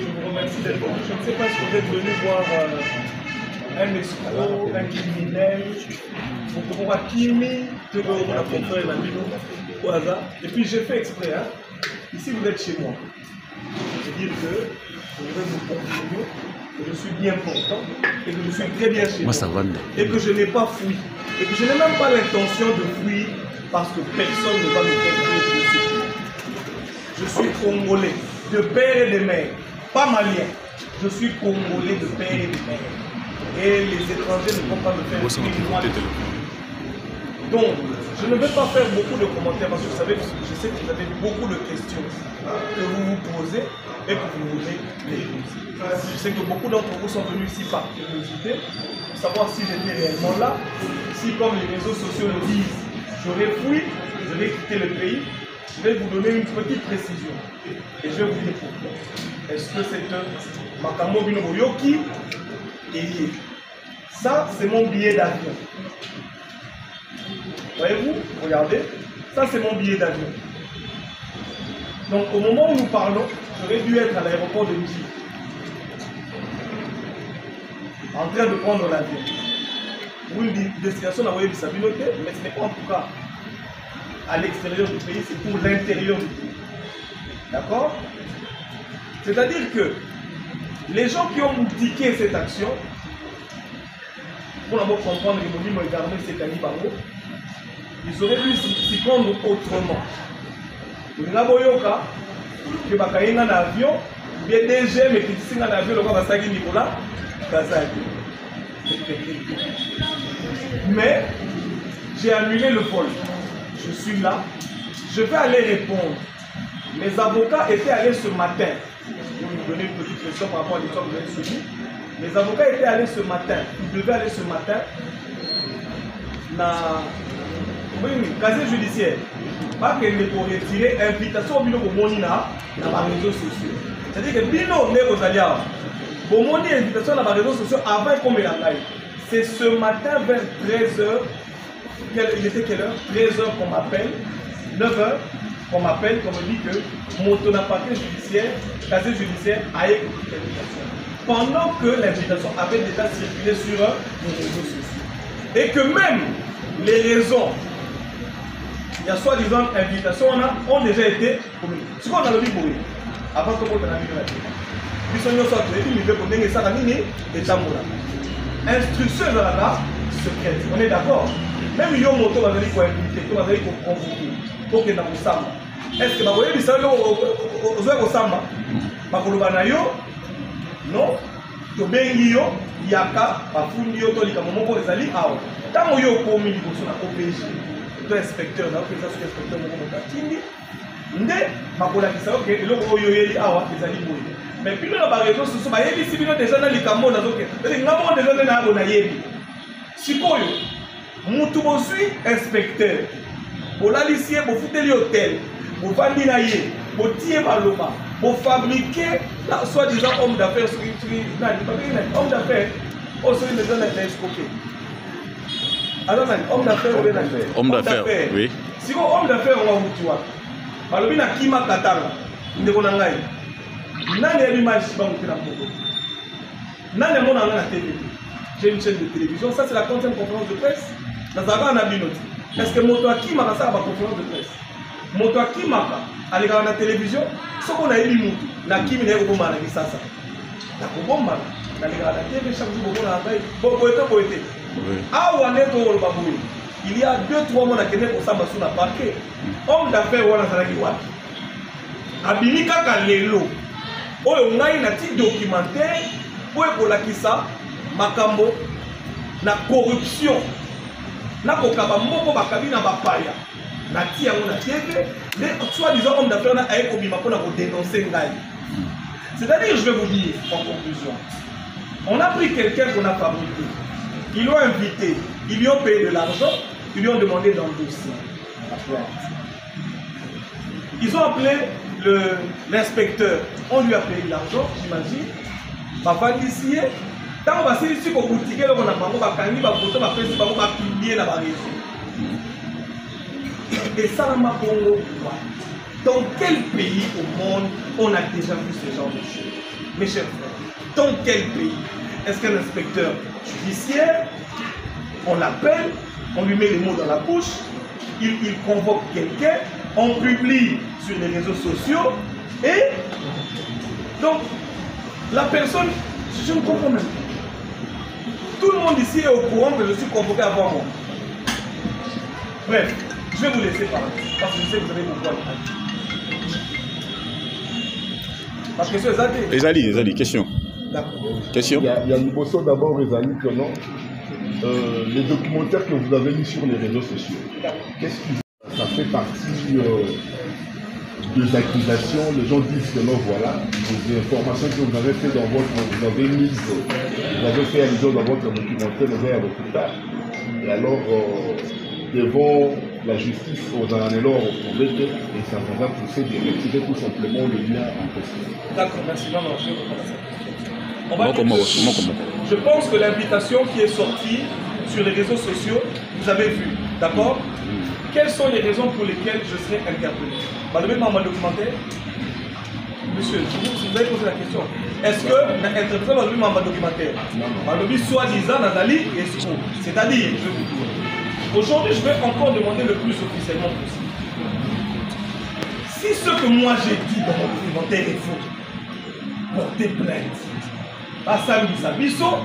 vous remercie d'être venu. Je ne sais pas si vous êtes venu voir un escroc, un criminel, pour Kimi, de la confrère au hasard. Et puis j'ai fait exprès, hein. Ici vous êtes chez moi. Je veux dire que je vais vous confirmer que je suis bien portant et que je suis très bien chez moi. Et que je n'ai pas fui. Et que je n'ai même pas l'intention de fuir parce que personne ne va me faire fuir. Je suis congolais, de père et de mère, pas malien. Je suis congolais de père et de mère. Et les étrangers ne vont pas me faire fuir. Donc, je ne vais pas faire beaucoup de commentaires parce que vous savez, je sais que vous avez beaucoup de questions que vous vous posez et que vous voulez les poser. Je sais que beaucoup d'entre vous sont venus ici par curiosité, pour savoir si j'étais réellement là, si comme les réseaux sociaux le disent, j'aurais fui, je vais quitter le pays. Je vais vous donner une petite précision et je vais vous dire pourquoi. Est-ce que c'est un Makambo Bino Yoki et ça, c'est mon billet d'avion. Voyez-vous, regardez, ça c'est mon billet d'avion. Donc au moment où nous parlons, j'aurais dû être à l'aéroport de Midi, en train de prendre l'avion. Pour une destination d'envoyer du Sabinoté, mais ce n'est pas en tout cas à l'extérieur du pays, c'est pour l'intérieur du pays. D'accord? C'est-à-dire que les gens qui ont boutiqué cette action, pour d'abord comprendre que Mobi Moïgarmé c'est Kanibango, ils auraient pu s'y prendre autrement. Naboyoka, que Bakaïna dans l'avion, bien DG, mais qui s'y dans l'avion, le roi Basagi Nicolas, Kazagi. Mais j'ai annulé le vol. Je suis là, je vais aller répondre. Mes avocats étaient allés ce matin. Je vais vous donner une petite question par rapport à l'histoire que vous avez suivie. Mes avocats étaient allés ce matin. Ils devaient aller ce matin dans le casier judiciaire. Pas qu'il pour retirer invitation au Bino Bomoni dans les réseaux sociaux. C'est-à-dire que Bino n'est aux alliés. Bomoni invitation dans les réseaux sociaux avant qu'on me la paye. C'est ce matin vers 13h. Il était quelle heure? 13h qu'on m'appelle, 9h qu'on m'appelle, qu'on me dit que mon papier judiciaire, casier judiciaire, a écouté l'invitation. Pendant que l'invitation avait déjà circulé sur les réseaux sociaux. Et que même les raisons, il y a soi-disant invitations, ont déjà été communiquées. Ce qu'on a le dit pour eux, avant que vous ayez la instruction de la secrète, on est d'accord? Même si on va venir pour inviter, on va venir pour convoquer, pour que dans le samba. Est-ce que vous voyez ça au samba? Non? To bengi yo, yaka, bafundi yo, tolika momoko ezali awa. Tango yo komi liboso na OPG, to inspecteur na OPG, inspecteur moko mokatindi, nde bakolakisa yo ke eloko oyo yeli awa ezali boye. Mais puis na ba réseaux sociaux ba yebi si bino déjà na likambo na zoke. Ngamo déjà na abona yebi. Sikoyo mutu bosui inspecteur. Bolalisie bo futeli hôtel, bo vandi na ye, bo tie baloba. Pour fabriquer la soi-disant homme d'affaires, homme d'affaires, on se dit que c'est escroqué. Alors, homme d'affaires, homme d'affaires, oui. Si on homme d'affaires, on va vous tuer. Alors, il y a qui m'a katanga, il y a une image qui va monter dans le monde. Il y a une TV. J'ai une chaîne de télévision, ça c'est la 30e conférence de presse. Dans un abinoti. Est-ce que Moto qui m'a fait la conférence de presse? Moto qui m'a fait la télévision? Ce qu'on a élu, la Kimi n'est pas mal à ça. La Kobomba, la TV, chaque jour, on a été. Ah, on est au Baboué. Il y a 2-3 mois, on a pour ça, on a parqué. Homme d'affaires, on a fait la Abilika Kalelo. On a un petit documentaire pour la Kissa, Makambo, la corruption. Na kokaba moko bakabi na bapaya. Na tia on a TV, mais soi-disant homme d'affaires a ekobima pour dénoncer ngai. C'est-à-dire, je vais vous dire en conclusion, on a pris quelqu'un qu'on a fabriqué, ils l'ont invité, ils lui ont payé de l'argent, ils lui ont demandé d'endosser la plainte. Ils ont appelé l'inspecteur, on lui a payé de l'argent, j'imagine, papa d'ici. Tant que vous avez un boutique, vous avez une photo, vous avez publié la réseau. Et ça, dans quel pays au monde on a déjà vu ce genre de choses? Mes chers frères, dans quel pays est-ce qu'un inspecteur judiciaire, on l'appelle, on lui met les mots dans la bouche, il convoque quelqu'un, on publie sur les réseaux sociaux, et donc la personne, je ne comprends même pas. Tout le monde ici est au courant que je suis convoqué avant moi. Bref, je vais vous laisser parler, parce que je sais que vous avez beaucoup à dire. Ma question est zadée. Ezali, question. D'accord. Question. Il y a une question d'abord, Ezali, que non. Les documentaires que vous avez mis sur les réseaux sociaux, qu'est-ce qui ça fait partie des accusations? Les gens disent que non, voilà, des informations que vous avez fait dans votre, vous avez mises, vous avez fait allusion dans votre documentaire, vous avez à votre tard. Et alors, devant la justice, on a alors retrouvé que et ça vous a poussé de retirer tout simplement le lien en question. D'accord, merci. Non, je vais répondre à ça. Je pense que l'invitation qui est sortie sur les réseaux sociaux, vous avez vu, d'accord? Quelles sont les raisons pour lesquelles je serai interpellé? Malgré dans mon documentaire, monsieur, vous avez posé la question. Est-ce que l'interprétation malgré dans mon documentaire, malgré soi-disant Nazali et Esco, c'est-à-dire, aujourd'hui, je vais encore demander le plus officiellement possible. Si ce que moi j'ai dit dans mon documentaire est faux, portez plainte. Basambisa biso,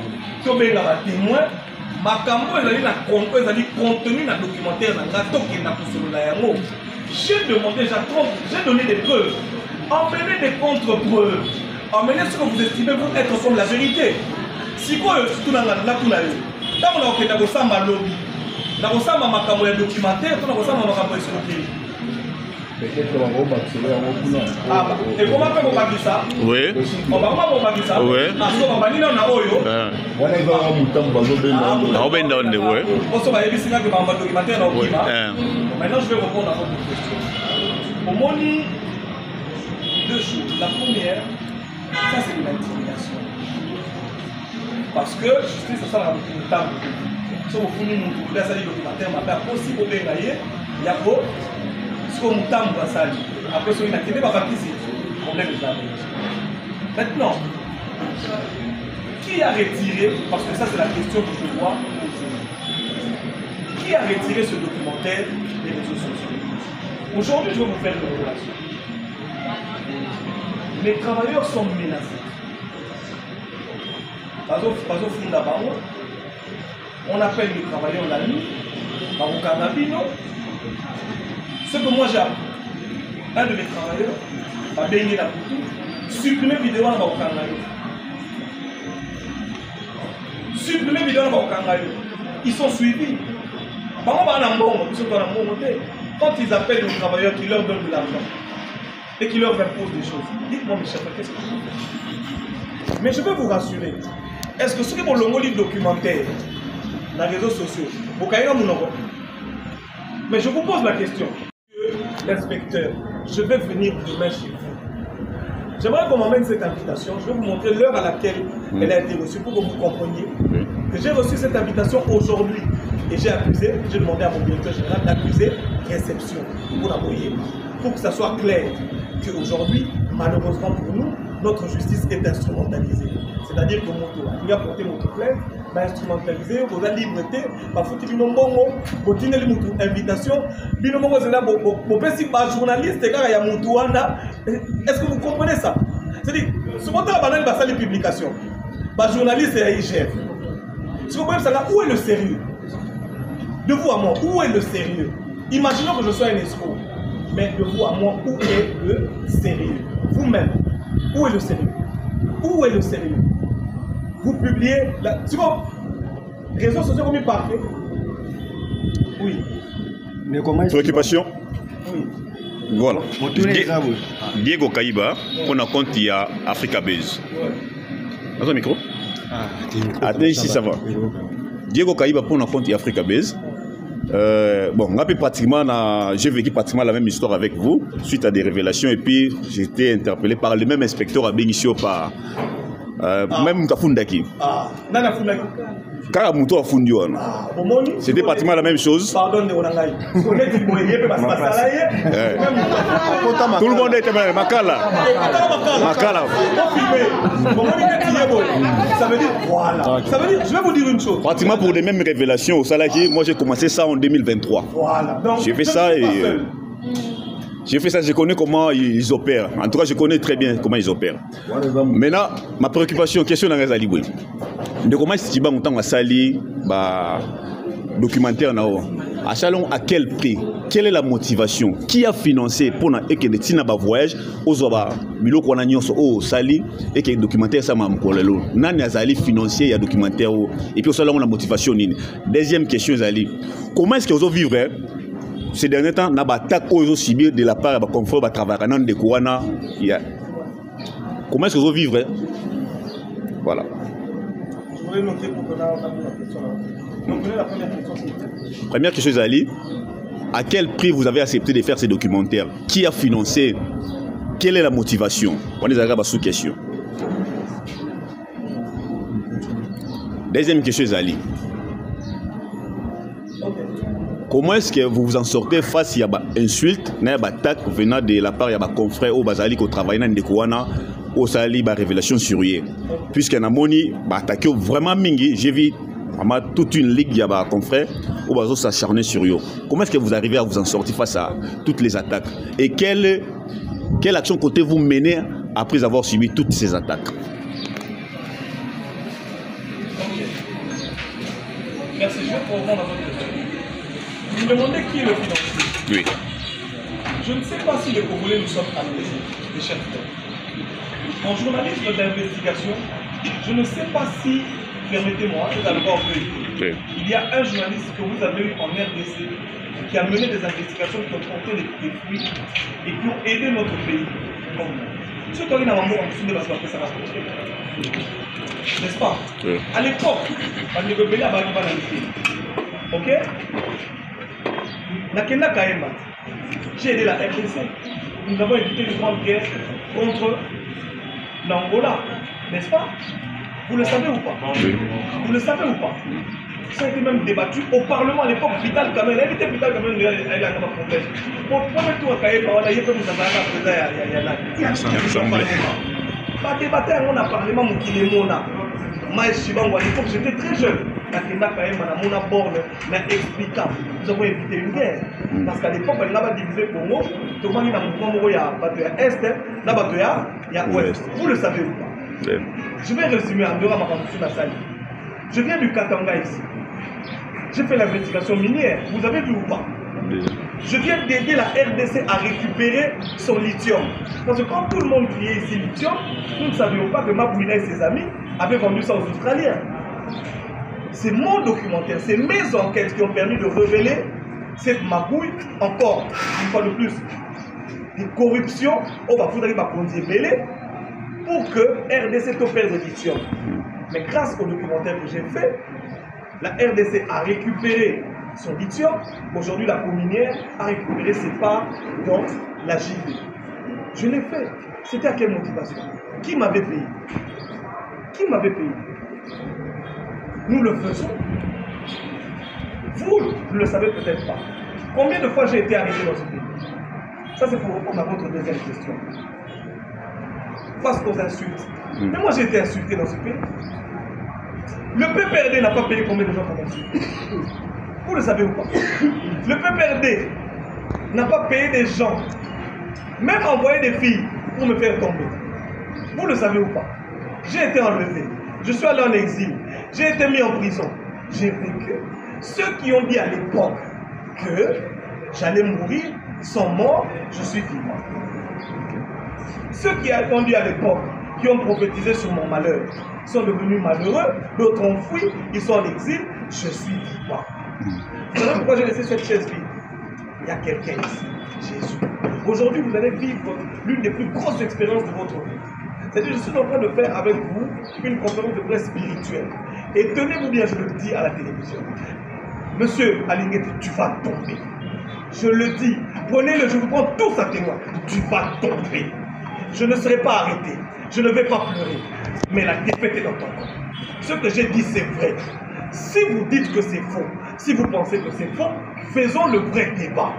tobengaka témoin, makambo ezali na concours, ezali contenu na documentaire na ngato qui na kusolola yango. J'ai demandé, j'ai donné des preuves. Emmenez des contre-preuves. Emmenez ce que vous estimez vous être comme la vérité. Si quoi tout na ngala tout na yo. Tant on a okenda kosamba lobby. Na kosamba makambo ya documentaire, to na kosamba makambo escroquerie. Ah, et comment on peut faire ça? Oui. On va pas faire ça? Oui. Parce qu'on va venir dans Oyo. On est dans un mouton, on va venir dans le ouais. On se va y aller sinon que ma documentaire dans le maintenant, je vais répondre à votre question. Au moins, deux choses. La première, ça c'est de l'intimidation. Parce que justice, c'est ça la table. Si vous voulez nous trouver ça, le documentaire, mais aussi pour bien gagner, il y a quoi? Après, il y a problème. Maintenant, qui a retiré, parce que ça c'est la question que je dois poser, qui a retiré ce documentaire des réseaux sociaux? Aujourd'hui, je vais vous faire une révélation. Les travailleurs sont menacés. On appelle les travailleurs la nuit, ce que moi j'ai appris, un de mes travailleurs va baigner la couture, supprimer vidéo dans le Kangayo. Supprimer vidéo dans le Kangayo. Ils sont suivis. Quand ils appellent les travailleurs qui leur donnent de l'argent et qui leur imposent des choses, dites-moi mes chers frères, qu'est-ce que vous faites? Mais je peux vous rassurer, est-ce que ce qui est pour le livre documentaire dans les réseaux sociaux, vous avez un numéro? Mais je vous pose la question. L'inspecteur, je vais venir demain chez vous. J'aimerais qu'on m'emmène cette invitation. Je vais vous montrer l'heure à laquelle elle a été reçue pour que vous compreniez que j'ai reçu cette invitation aujourd'hui. Et j'ai demandé à mon directeur général d'accuser réception pour que ça soit clair qu'aujourd'hui, malheureusement pour nous, notre justice est instrumentalisée. C'est-à-dire que il y a porté notre plainte, instrumentalisé, vous avez liberté, vous foutu une invitation, journaliste, est-ce que vous comprenez ça? C'est-à-dire, ce moment là, il va faire les publications. Les journalistes et IGF. Si vous comprenez ça, où est le sérieux? De vous à moi, où est le sérieux? Imaginons que je sois un escroc. Mais de vous à moi, où est le sérieux? Vous-même, où est le sérieux? Où est le sérieux? Vous publiez, tu vois, réseaux sociaux comme il parle. Oui. Préoccupation? Oui. Voilà. Diego Kaïba, on a compte il y a Africa Base. Dans un micro? Attends, ici ça va. Diego Kaïba, pour on a compte il y a Africa Base. Bon, j'ai vécu pratiquement la même histoire avec vous, suite à des révélations, et puis j'ai été interpellé par le même inspecteur à Bénissio par Même Tafundaki. Ah, Nana Fundaki. Karamuto a fundi wana. C'était pratiquement la même chose. Pardon de Onangai. Tout le monde était mal. Makala. Makala. Ça veut dire, voilà. Ça veut dire, je vais vous dire une chose. Pratiquement pour les mêmes révélations au Salaki, moi j'ai commencé ça en 2023. Voilà. J'ai fait ça et... J'ai fait ça, je connais comment ils opèrent. En tout cas, je connais très bien comment ils opèrent. Maintenant, ma préoccupation, question dans les aliboués. De comment est-ce que tu vas à Sali, documentaire à Chalon, à quel prix? Quelle est la motivation? Qui a financé pour que les tina voyage aux Zoba, Milo Kwanagnos au Sali et que le documentaire ça m'a m'kolelo. Nani azali financier ya documentaire et puis au salon la motivation nini. Deuxième question Zali. Comment est-ce que vous vivez ces derniers temps na attaque aux subir de la part de confort ba travailler dans de Kouana? Comment est-ce que vous vivez? Voilà. Noter pour que la question. Donc, la première question, c'est... Première question, Zali. À quel prix vous avez accepté de faire ces documentaires? Qui a financé? Quelle est la motivation? On est arrivé à sous question. Deuxième question, Zali. Okay. Comment est-ce que vous vous en sortez face à des insultes, des attaques venant de la part de vos confrères au Bazali qui travaillent dans les Kouana? Au Sali, révélation sur eux. Puisqu'il y a Moni, attaqué vraiment mingi, j'ai vu toute une ligue de confrères au bateau s'acharner sur eux. Comment est-ce que vous arrivez à vous en sortir face à toutes les attaques? Et quelle action comptez-vous mener après avoir subi toutes ces attaques? Merci, je vais répondre à votre question. Vous me demandez qui est le financier? Oui. Je ne sais pas si les Congolais nous sommes amnésiques, les chefs d'État. En journalisme d'investigation, je ne sais pas si, permettez-moi, vous allez voir okay. Il y a un journaliste que vous avez eu en RDC qui a mené des investigations qui ont porté des fruits et qui ont aidé notre pays. Ce qu'on a dans le n'est-ce pas? Okay. À l'époque, ok? Nakenda Kaema, j'ai aidé la RDC. Nous avons évité une grande guerre contre l'Angola, n'est-ce pas? Vous le savez ou pas? Vous le savez ou pas? Ça a été même débattu au Parlement à l'époque. Vital Kamel, invité Vital Kamel, il a un problème. Pour premier tour à Kaema, il y a peu pas débattu, on a parlé, on à l'époque, j'étais très jeune. Nous avons évité une guerre. Parce qu'à l'époque, on a divisé Congo. Tout le monde a mouvement, il y a Est, il y a Ouest. Vous le savez ou pas? Je vais résumer en dehors de ma salle. Je viens du Katanga ici. J'ai fait l'investigation minière. Vous avez vu ou pas? Je viens d'aider la RDC à récupérer son lithium. Parce que quand tout le monde criait ici lithium, nous ne savions pas que Mabouina et ses amis avaient vendu ça aux Australiens. C'est mon documentaire, c'est mes enquêtes qui ont permis de révéler cette magouille, encore une fois de plus, des corruptions au Bafoudari Bakondi Belé pour que RDC opère de lithium. Mais grâce au documentaire que j'ai fait, la RDC a récupéré son lithium. Aujourd'hui, la communière a récupéré ses parts dans la JV. Je l'ai fait. C'était à quelle motivation? Qui m'avait payé? Qui m'avait payé? Nous le faisons. Vous ne le savez peut-être pas. Combien de fois j'ai été arrêté dans ce pays? Ça, c'est pour répondre à votre deuxième question. Face aux insultes. Mais moi, j'ai été insulté dans ce pays. Le PPRD n'a pas payé combien de gens pour m'insulter? Vous le savez ou pas? Le PPRD n'a pas payé des gens, même envoyé des filles pour me faire tomber. Vous le savez ou pas? J'ai été enlevé. Je suis allé en exil. J'ai été mis en prison. J'ai vécu. Ceux qui ont dit à l'époque que j'allais mourir sont morts, je suis vivant. Ceux qui ont dit à l'époque, qui ont prophétisé sur mon malheur, sont devenus malheureux, d'autres ont fui, ils sont en exil, je suis vivant. Vous savez pourquoi j'ai laissé cette chaise vide? Il y a quelqu'un ici, Jésus. Aujourd'hui, vous allez vivre l'une des plus grosses expériences de votre vie. C'est-à-dire, je suis en train de faire avec vous une conférence de presse spirituelle. Et tenez-vous bien, je le dis à la télévision. Monsieur Alinguetti, tu vas tomber. Je le dis. Prenez-le, je vous prends tous à témoin. Tu vas tomber. Je ne serai pas arrêté. je ne vais pas pleurer. Mais la défaite est dans ton corps. Ce que j'ai dit, c'est vrai. Si vous dites que c'est faux, si vous pensez que c'est faux, faisons le vrai débat.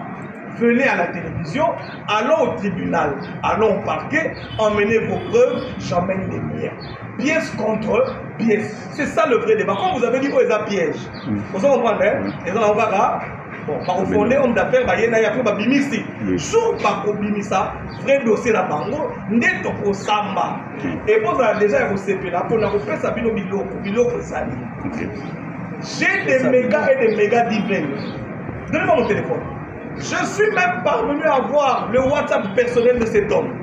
Venez à la télévision, allons au tribunal, allons au parquet, emmenez vos preuves, j'emmène les miens. Pièce contre pièce. C'est ça le vrai débat. Comme vous avez dit, oh, ils ont piège. Vous comprenez, hein? Ils ont bon, par au fondé, homme d'affaires, il y a un bimisi. Sur par bimisa, vrai dossier la bango, net au samba. Et vous avez déjà recépé là, pour la refaire ça, bilo sali. J'ai des mégas et des mégas divins. Donnez-moi mon téléphone. Je suis même parvenu à voir le WhatsApp personnel de cet homme.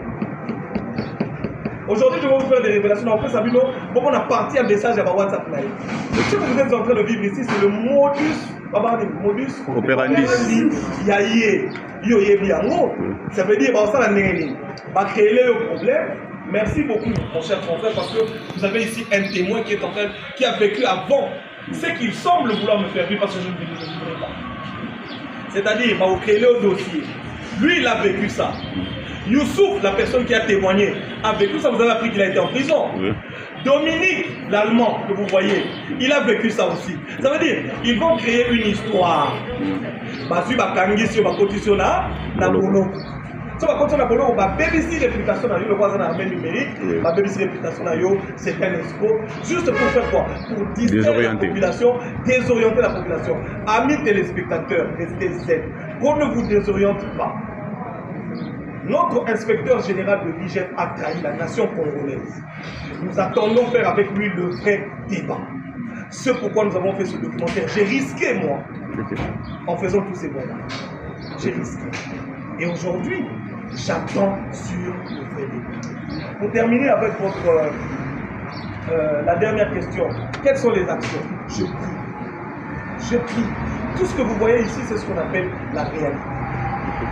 Aujourd'hui, je vais vous faire des révélations. En fait, ça on a parti un message à WhatsApp. Ce que vous êtes en train de vivre ici, c'est le modus operandi. Ça veut dire que va créer le problème. Merci beaucoup, mon cher confrère, parce que vous avez ici un témoin qui a vécu avant ce qu'il semble vouloir me faire vivre parce que je ne voulais pas. C'est-à-dire, il va créer le dossier. Lui, il a vécu ça. Youssouf, la personne qui a témoigné, a vécu ça. Vous avez appris qu'il a été en prison. Oui. Dominique, l'Allemand, que vous voyez, il a vécu ça aussi. Ça veut dire, ils vont créer une histoire. Si vous avez si vous so, quand on a besoin de BBC réputation, le voisin a un numérique, la BBC réputation, c'est un escroc. Juste pour faire quoi? Pour distraire la population, désorienter la population. Amis téléspectateurs, restez zen. Qu'on ne vous désoriente pas. Notre inspecteur général de l'IGF a trahi la nation congolaise. Nous attendons faire avec lui le vrai débat. C'est pourquoi nous avons fait ce documentaire. J'ai risqué, moi, en faisant tous ces bons-là. J'ai risqué. Et aujourd'hui, j'attends sur le vrai débat. Pour terminer avec votre, la dernière question, quelles sont les actions? Je prie. Je prie. Tout ce que vous voyez ici, c'est ce qu'on appelle la réalité.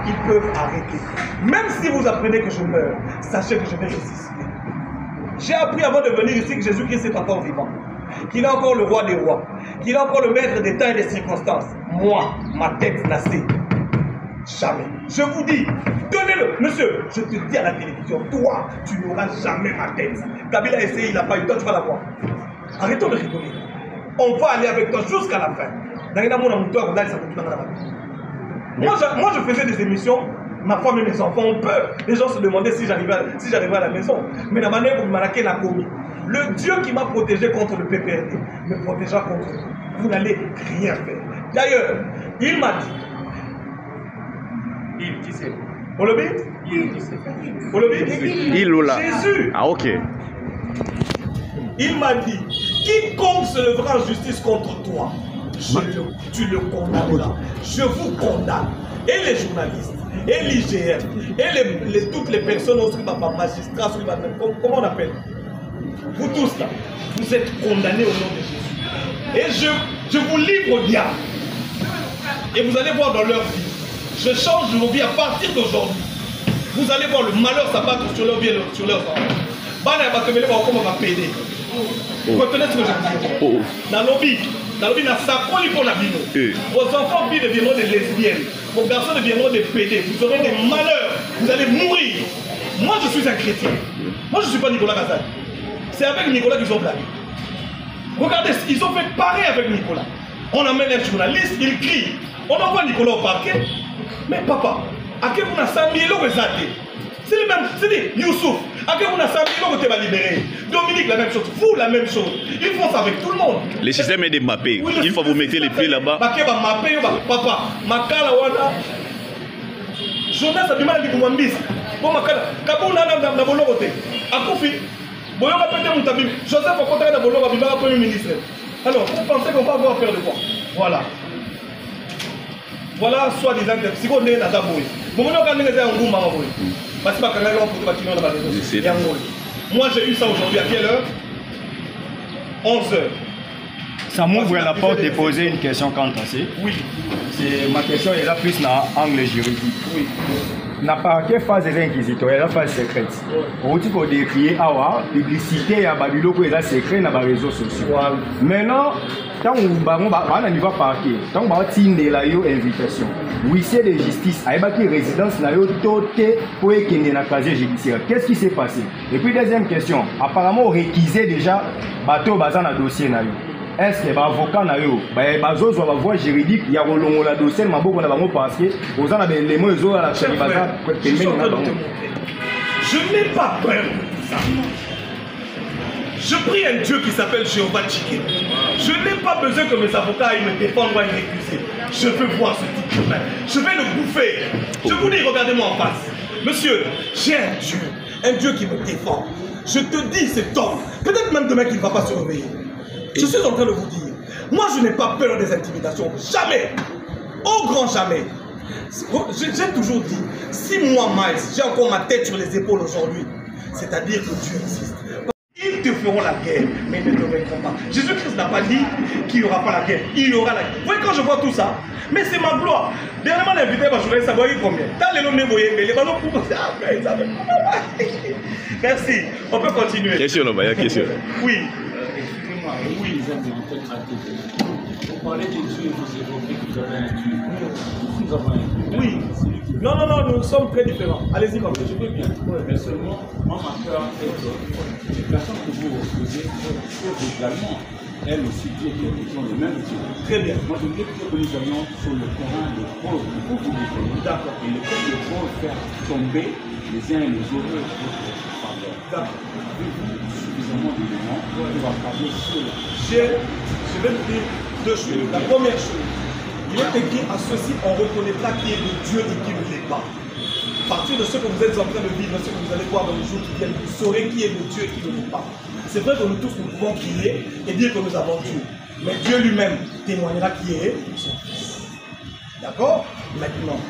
Ils peuvent arrêter. Même si vous apprenez que je meurs, sachez que je vais ressusciter. J'ai appris avant de venir ici que Jésus-Christ est encore vivant, qu'il est encore le roi des rois, qu'il est encore le maître des temps et des circonstances. Moi, ma tête n'a cessé. Jamais. Je vous dis, donnez-le. Monsieur, je te dis à la télévision, toi, tu n'auras jamais ma tête. Kabila a essayé, il n'a pas eu le temps, tu vas la voir. Arrêtons de rigoler. On va aller avec toi jusqu'à la fin. Moi, je faisais des émissions, ma femme et mes enfants ont peur. Les gens se demandaient si j'arrivais à la maison. Mais la manière dont Maraké l'a commis, le Dieu qui m'a protégé contre le PPRD me protégera contre vous. Vous n'allez rien faire. D'ailleurs, il m'a dit, Jésus. Ah, ok. Il m'a dit, quiconque se lèvera en justice contre toi, tu le condamneras. Je vous condamne. Et les journalistes, et l'IGF, et toutes les personnes, magistrats, comment on appelle? Vous tous là, vous êtes condamnés au nom de Jésus. Et je vous livre au diable. Et vous allez voir dans leur vie. Je change vos vies à partir d'aujourd'hui. Vous allez voir le malheur s'abattre sur leur vie et sur leurs enfants. Retenez ce que je dis. Dans l'objet, vos enfants deviendront des lesbiennes. Vos garçons deviendront des pédés. Vous aurez des malheurs. Vous allez mourir. Moi, je suis un chrétien. Moi, je ne suis pas Nicolas Kazan. C'est avec Nicolas qu'ils ont blagué. Regardez, ils ont fait pareil avec Nicolas. On amène un journaliste, il crie. On envoie Nicolas au parquet. Mais papa, à quel point on a 100 000 euros c'est le même, c'est Youssouf. À quel point on a 100 000 euros tu vas libérer. Dominique, la même chose. Vous, la même chose. Ils font ça avec tout le monde. Le système est démappé. Oui, il faut vous mettre les pieds là-bas. Papa, Makala Wana. Jonas a du mal à dire que Mwambis. Bon, Makala, Kabou n'a pas l'autre. À Kofi, Boyoka Pété Moutabi. Joseph a contacté la Bolo Rabibara, Premier ministre. Alors, vous pensez qu'on va avoir affaire de quoi? Voilà. Voilà, soi-disant que si on est dans la bouille. Moi, j'ai eu ça aujourd'hui à quelle heure? 11h. Ça m'ouvre la porte de poser une question quant à ça. Oui. Ma question est là plus dans l'angle juridique. Oui. N'a pas quelle phase inquisitoriale, la phase secrète. Au type de décrier la publicité à Babylone qui est secret dans les réseaux sociaux. Maintenant, quand on va au niveau parquet, quand on va tirer la invitation, huissier de justice a qui résidence na yo toté pour ekende na casier judiciaire. Qu'est-ce qui s'est passé? Et puis deuxième question, apparemment on réquisait déjà bateau bazan na dossier na yo. Est-ce que l'avocat na yo ba zozo ba voie juridique ya rolongo la dossier maboko na bango parce que aux ana ben les mots zo la chali bazan pembeni na bango. Je n'ai pas peur de tout ça. Je prie un Dieu qui s'appelle Jéhovah Tchiké. Je n'ai pas besoin que mes avocats aillent me défendre ou aillent m'accuser. Je veux voir ce type de main. Je vais le bouffer. Je vous dis, regardez-moi en face. Monsieur, j'ai un Dieu qui me défend. Je te dis, cet homme, peut-être même demain qu'il ne va pas se réveiller. Je suis en train de vous dire, moi je n'ai pas peur des intimidations. Jamais. Au grand jamais. J'ai toujours dit, si moi, Miles, j'ai encore ma tête sur les épaules aujourd'hui, c'est-à-dire que Dieu existe. Ils te feront la guerre, mais ils ne te vaincront pas. Jésus-Christ n'a pas dit qu'il n'y aura pas la guerre. Il y aura la guerre. Vous voyez, quand je vois tout ça, mais c'est ma gloire. Dernièrement, l'invité va jouer, ça va combien? Dans les noms mais les ballons pour merci. On peut continuer. Question, là-bas, question. Oui. Excusez-moi, oui, ils ont bien fait traiter. Vous parlez de Dieu, vous évoquez que vous avez un Dieu. Nous avons un Dieu. Oui. Non, nous sommes très différents. Allez-y, comme ça. Je veux bien. Mais seulement, moi, ma peur est que les personnes que vous reposez peuvent également, elles aussi, dire qu'ils ont le même Dieu. Très bien. Moi, je veux dire que nous allions sur le terrain de preuve pour vous défendre. D'accord. Et le fait de preuve faire tomber les uns et les autres de votre faveur. D'accord. Avez-vous suffisamment d'éléments pour parler sur la... Je vais vous dire deux choses. La première chose, il est écrit à ceci, on reconnaîtra qui est le Dieu et qui ne l'est pas. À partir de ce que vous êtes en train de vivre, ce que vous allez voir dans les jours qui viennent, vous saurez qui est le Dieu et qui ne l'est pas. C'est vrai que nous tous, nous pouvons crier et dire que nous avons Dieu. Mais Dieu lui-même témoignera qui est son Fils. D'accord? Maintenant,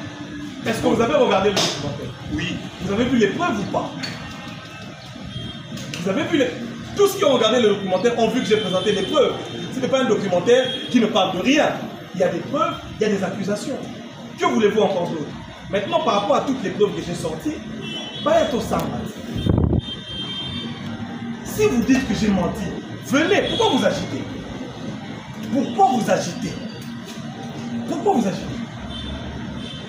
est-ce que vous avez regardé le documentaire? Oui. Vous avez vu les preuves ou pas? Vous avez vu les... Tous ceux qui ont regardé le documentaire ont vu que j'ai présenté les preuves. Ce n'est pas un documentaire qui ne parle de rien. Il y a des preuves, il y a des accusations. Que voulez-vous encore d'autre? Maintenant, par rapport à toutes les preuves que j'ai sorties, Bayato Samba. Si vous dites que j'ai menti, venez, pourquoi vous agitez? Pourquoi vous agitez? Pourquoi vous agitez?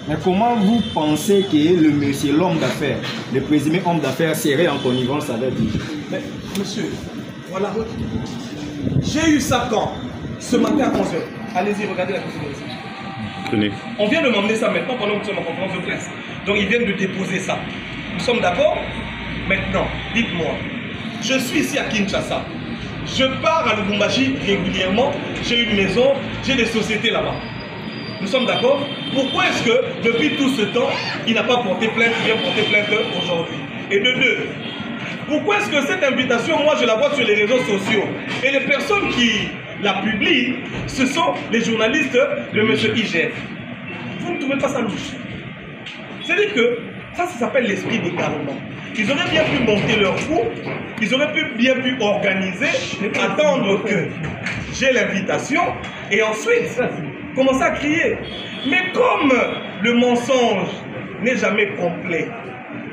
Mais comment vous pensez que le monsieur, l'homme d'affaires, le présumé homme d'affaires serait en connivence avec lui? Mais, monsieur, voilà. J'ai eu ça quand? Ce matin à 11h. Allez-y, regardez la conférence. Tenez. On vient de m'emmener ça maintenant pendant que nous sommes en conférence de presse. Donc ils viennent de déposer ça. Nous sommes d'accord? Maintenant, dites-moi, je suis ici à Kinshasa. Je pars à Lubumbashi régulièrement. J'ai une maison, j'ai des sociétés là-bas. Nous sommes d'accord? Pourquoi est-ce que depuis tout ce temps, il n'a pas porté plainte, il vient porter plainte aujourd'hui? Et de deux, pourquoi est-ce que cette invitation, moi je la vois sur les réseaux sociaux et les personnes qui la publient, ce sont les journalistes de M. IGF? Vous ne trouvez pas ça louche? C'est-à-dire que ça s'appelle l'esprit d'égarement. Ils auraient bien pu monter leur coup, ils auraient bien pu organiser, attendre que j'ai l'invitation et ensuite commencer à crier. Mais comme le mensonge n'est jamais complet,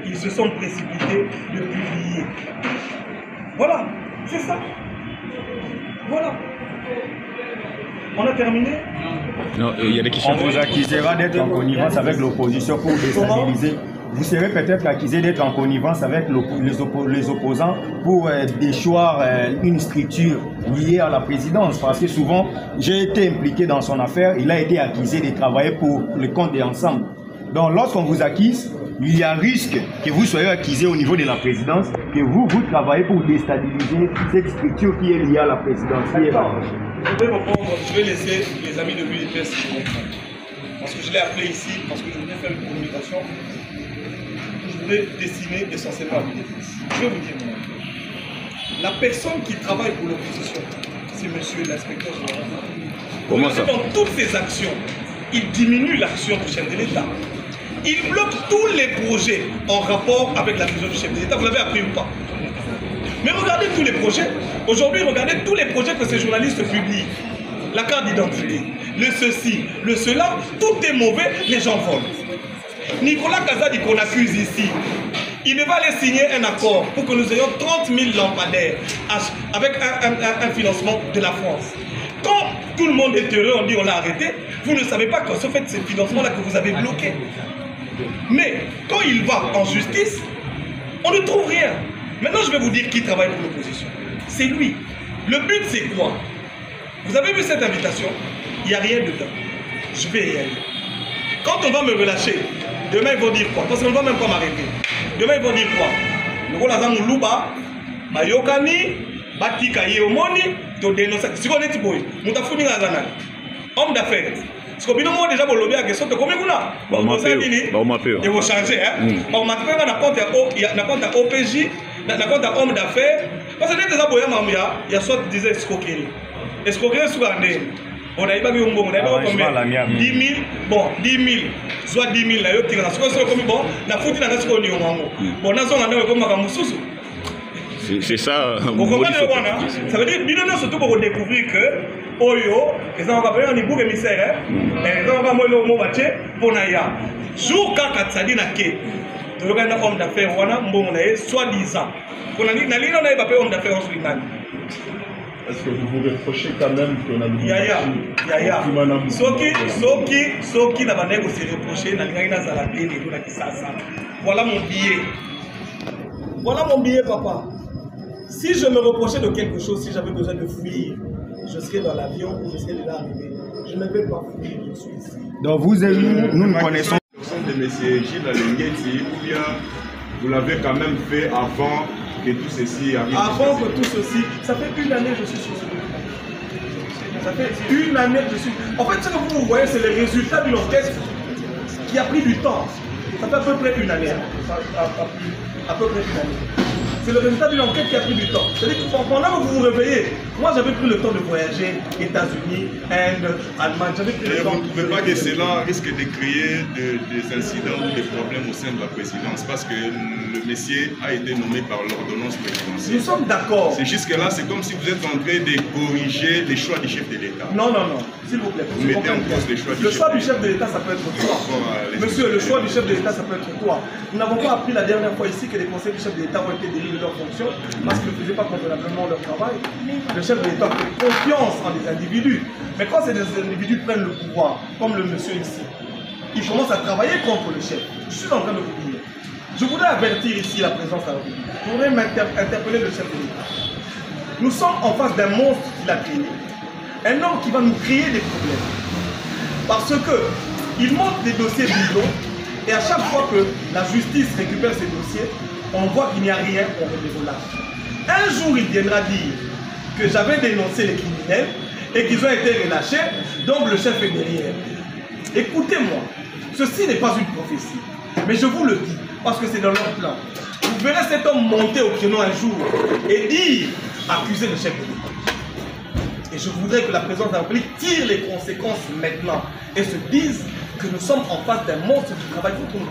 ils se sont précipités de publier. Voilà, c'est ça. Voilà. On a terminé? Non, il y a des questions. On vous accusera d'être en connivence avec l'opposition pour déstabiliser. Vous serez peut-être accusé d'être en connivence avec les opposants pour déchoir une structure liée à la présidence. Parce que souvent, j'ai été impliqué dans son affaire. Il a été accusé de travailler pour le compte des ensembles. Donc, lorsqu'on vous accuse, il y a risque que vous soyez accusé au niveau de la présidence, que vous travaillez pour déstabiliser cette structure qui est liée à la présidence. Je vais laisser les amis de l'UDPS comprendre. Parce que je l'ai appelé ici, parce que je voulais faire une communication. Je voulais dessiner essentiellement à l'UDPS. Je vais vous dire, mon ami. La personne qui travaille pour l'opposition, c'est monsieur l'inspecteur général. Comment ça? Dans toutes ses actions, il diminue l'action du chef de l'État. Il bloque tous les projets en rapport avec la vision du chef de l'État. Vous l'avez appris ou pas? Mais regardez tous les projets. Aujourd'hui, regardez tous les projets que ces journalistes publient. La carte d'identité, le ceci, le cela, tout est mauvais, les gens volent. Nicolas Kazadi qu'on accuse ici, il va aller signer un accord pour que nous ayons 30 000 lampadaires avec un financement de la France. quand tout le monde est heureux, on dit on l'a arrêté, vous ne savez pas qu'en fait c'est le financement-là que vous avez bloqué. Mais quand il va en justice, on ne trouve rien. Maintenant, je vais vous dire qui travaille pour l'opposition. C'est lui. Le but, c'est quoi? Vous avez vu cette invitation? Il n'y a rien dedans. Je vais y aller. Quand on va me relâcher, demain ils vont dire quoi? Parce qu'on ne va même pas m'arrêter. Demain ils vont dire quoi? Le rôle à Moulouba, Mayokani, Batika Yeomoni, to dénoncer. Si on est tiboy, Moutafuni Nazanal, homme d'affaires. Parce que moi déjà, le lobby a question de combien on a. Ils vont changer. On m'a fait un compte à OPJ, un compte à homme d'affaires. Parce que déjà, il y a soit disait escroquerie. Escroquerie sur un dé. On a eu pas on a eu combien 10 000, bon, 10 000, soit 10 000, là, il y a bon, la faute dans ce qu'on y a. Bon, on a comme un c'est ça. Vous comprenez, ça veut dire que surtout pour découvrir que Oyo, ils ont appelé un ébout émissaire, ils ont appelé le mot bâti pour Naya. Jour quand Katsadi n'a qu'é, tu regardes un homme d'affaires, on a un bon soi-disant. On a dit, on a pas homme d'affaires en Suriname. Est-ce que vous vous reprochez quand même qu'on a mis Yaya. Soki n'a pas négocié reproché, n'a rien à la paix, voilà mon billet. Voilà mon billet, papa. Si je me reprochais de quelque chose, si j'avais besoin de fuir, je serais dans l'avion, je serais déjà arrivé. Je ne vais pas fuir, je suis ici. Donc vous et nous connaissons. De M. Gilles Alengeti, ou bien vous l'avez quand même fait avant que tout ceci arrive? Avant que tout ceci, ça fait une année que je suis sur ce document. Ça fait une année que je suis. En fait, ce que vous voyez, c'est le résultat d'une enquête qui a pris du temps. Ça fait à peu près une année. À peu près une année. C'est le résultat d'une enquête qui a pris du temps. C'est-à-dire que pendant que vous vous réveillez, moi j'avais pris le temps de voyager, États-Unis, Inde, Allemagne, j'avais pris le temps. Vous ne trouvez pas que cela risque de créer des incidents ou des problèmes au sein de la présidence parce que le monsieur a été nommé par l'ordonnance présidentielle? Nous sommes d'accord. C'est jusque-là, c'est comme si vous êtes en train de corriger les choix du chef de l'État. Non, s'il vous plaît. Vous mettez en cause les choix du chef de l'État. Le choix du chef de l'État, ça peut être toi. Monsieur, le choix du chef de l'État, ça peut être toi. Nous n'avons pas appris la dernière fois ici que les conseils du chef de l'État ont été délivrés de leurs fonctions parce qu'ils ne faisaient pas convenablement leur travail. Le chef de l'État fait confiance en des individus. Mais quand ces individus prennent le pouvoir, comme le monsieur ici, ils commencent à travailler contre le chef. Je suis en train de vous dire. Je voudrais avertir ici la présence à la République. Je voudrais interpeller le chef de l'État. Nous sommes en face d'un monstre qu'il a créé. Un homme qui va nous créer des problèmes. Parce qu'il monte des dossiers bidons et à chaque fois que la justice récupère ces dossiers, on voit qu'il n'y a rien, on les relâche. Un jour, il viendra dire que j'avais dénoncé les criminels et qu'ils ont été relâchés, donc le chef est derrière. Écoutez-moi, ceci n'est pas une prophétie, mais je vous le dis, parce que c'est dans leur plan. Vous verrez cet homme monter au créneau un jour et dire, accuser le chef de l'État. Et je voudrais que la présidence de la République tire les conséquences maintenant et se dise que nous sommes en face d'un monstre qui travaille contre nous.